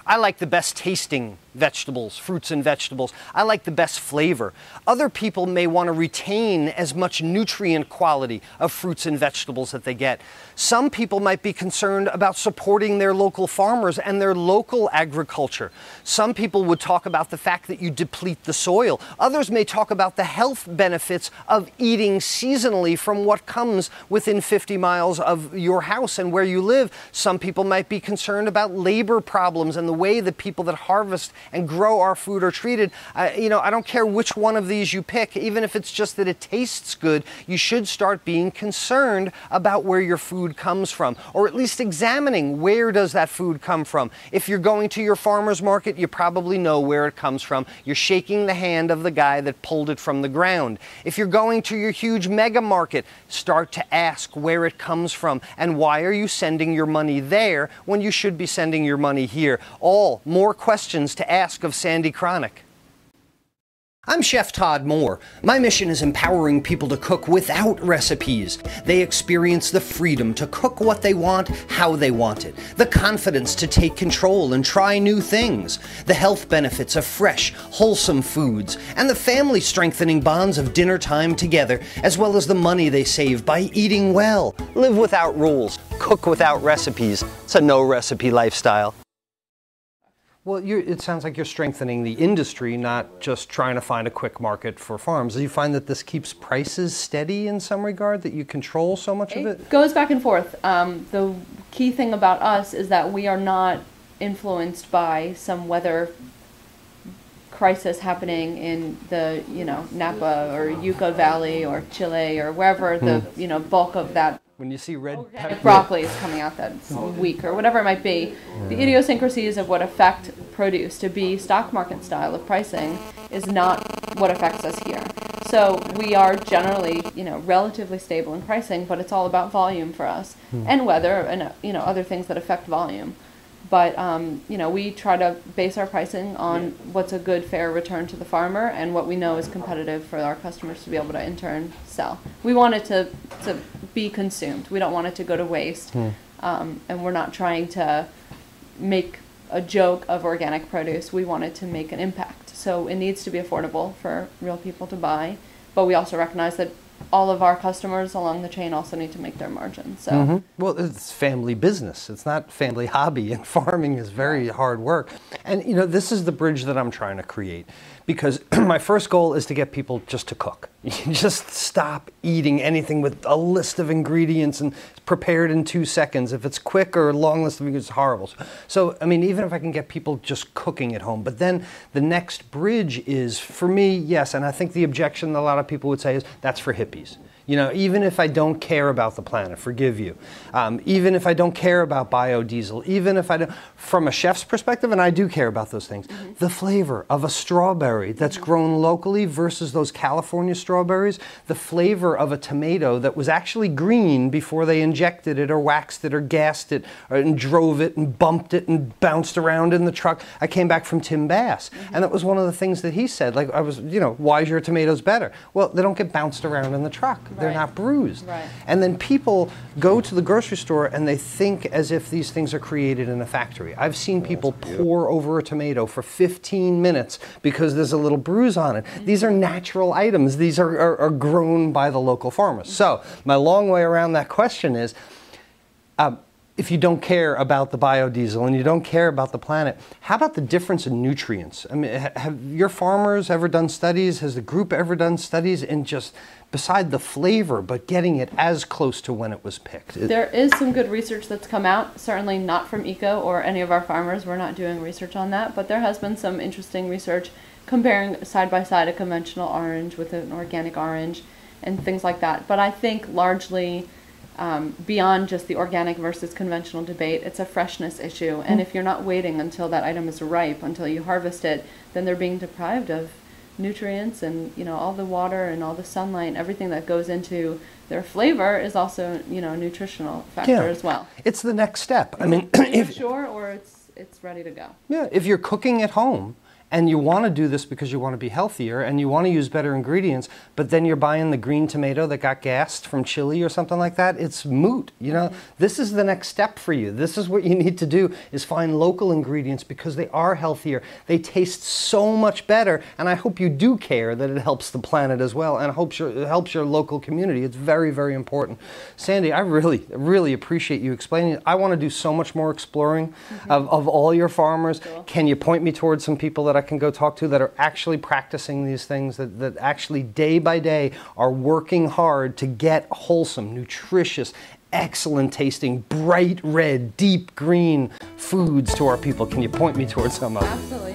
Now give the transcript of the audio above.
I like the best tasting vegetables, fruits and vegetables. I like the best flavor. Other people may want to retain as much nutrient quality of fruits and vegetables that they get. Some people might be concerned about supporting their local farmers and their local agriculture. Some people would talk about the fact that you deplete the soil. Others may talk about the health benefits of eating seasonally from what comes within 50 miles of your house and where you live. Some people might be concerned about labor problems and the way the people that harvest and grow our food are treated. I don't care which one of these you pick, even if it's just that it tastes good, you should start being concerned about where your food comes from, or at least examining where does that food come from. If you're going to your farmer's market, you probably know where it comes from. You're shaking the hand of the guy that pulled it from the ground. If you're going to your huge mega market, start to ask where it comes from and why are you sending your money there when you should be sending your money here. All more questions to ask of Sandy Chronic. I'm Chef Todd Moore. My mission is empowering people to cook without recipes. They experience the freedom to cook what they want, how they want it, the confidence to take control and try new things, the health benefits of fresh, wholesome foods, and the family-strengthening bonds of dinner time together, as well as the money they save by eating well. Live without rules, cook without recipes. It's a no-recipe lifestyle. Well, it sounds like you're strengthening the industry, not just trying to find a quick market for farms. Do you find that this keeps prices steady in some regard, that you control so much of it? It goes back and forth. The key thing about us is that we are not influenced by some weather crisis happening in the, Napa or Yucca Valley or Chile or wherever the, bulk of that when you see red broccoli is coming out that week or whatever it might be, the idiosyncrasies of what affect produce to be stock market style of pricing is not what affects us here. So we are generally, relatively stable in pricing, but it's all about volume for us and weather and, other things that affect volume. But, we try to base our pricing on what's a good, fair return to the farmer and what we know is competitive for our customers to be able to, in turn, sell. We want it to be consumed. We don't want it to go to waste. And we're not trying to make a joke of organic produce. We want it to make an impact. So it needs to be affordable for real people to buy. But we also recognize that all of our customers along the chain also need to make their margins. So. Well, it's family business. It's not family hobby, and farming is very hard work. And, this is the bridge that I'm trying to create, because my first goal is to get people just to cook. Just stop eating anything with a list of ingredients and prepared in 2 seconds. If it's quick or a long list of ingredients, it's horrible. So, even if I can get people just cooking at home, but then the next bridge is, for me, yes, and I think the objection that a lot of people would say is, that's for hippies. Even if I don't care about the planet, forgive you. Even if I don't care about biodiesel, even if I don't, from a chef's perspective, and I do care about those things, the flavor of a strawberry that's grown locally versus those California strawberries, the flavor of a tomato that was actually green before they injected it or waxed it or gassed it and drove it and bumped it and bounced around in the truck. I came back from Tim Bass, and that was one of the things that he said, like, I was, why is your tomatoes better? Well, they don't get bounced around in the truck. They're not bruised. And then people go to the grocery store and they think as if these things are created in a factory. I've seen people pour over a tomato for 15 minutes because there's a little bruise on it. These are natural items. These are grown by the local farmers. So my long way around that question is, if you don't care about the biodiesel and you don't care about the planet, how about the difference in nutrients? Have your farmers ever done studies? Has the group ever done studies in just, beside the flavor, but getting it as close to when it was picked? There is some good research that's come out, certainly not from ECO or any of our farmers. We're not doing research on that, but there has been some interesting research comparing side by side a conventional orange with an organic orange and things like that. But I think largely, beyond just the organic versus conventional debate, it's a freshness issue. And if you're not waiting until that item is ripe, until you harvest it, then they're being deprived of nutrients and, all the water and all the sunlight, everything that goes into their flavor is also, a nutritional factor as well. It's the next step. If sure, or it's ready to go. Yeah, if you're cooking at home and you want to do this because you want to be healthier and you want to use better ingredients, but then you're buying the green tomato that got gassed from Chile or something like that, it's moot. You know, this is the next step for you. This is what you need to do, is find local ingredients because they are healthier. They taste so much better, and I hope you do care that it helps the planet as well, and it helps your local community. It's very, very important. Sandy, I really, really appreciate you explaining it. I want to do so much more exploring of all your farmers. Cool. Can you point me towards some people that I can go talk to that are actually practicing these things, that actually day by day are working hard to get wholesome, nutritious, excellent tasting, bright red, deep green foods to our people? Can you point me towards some of them? Absolutely.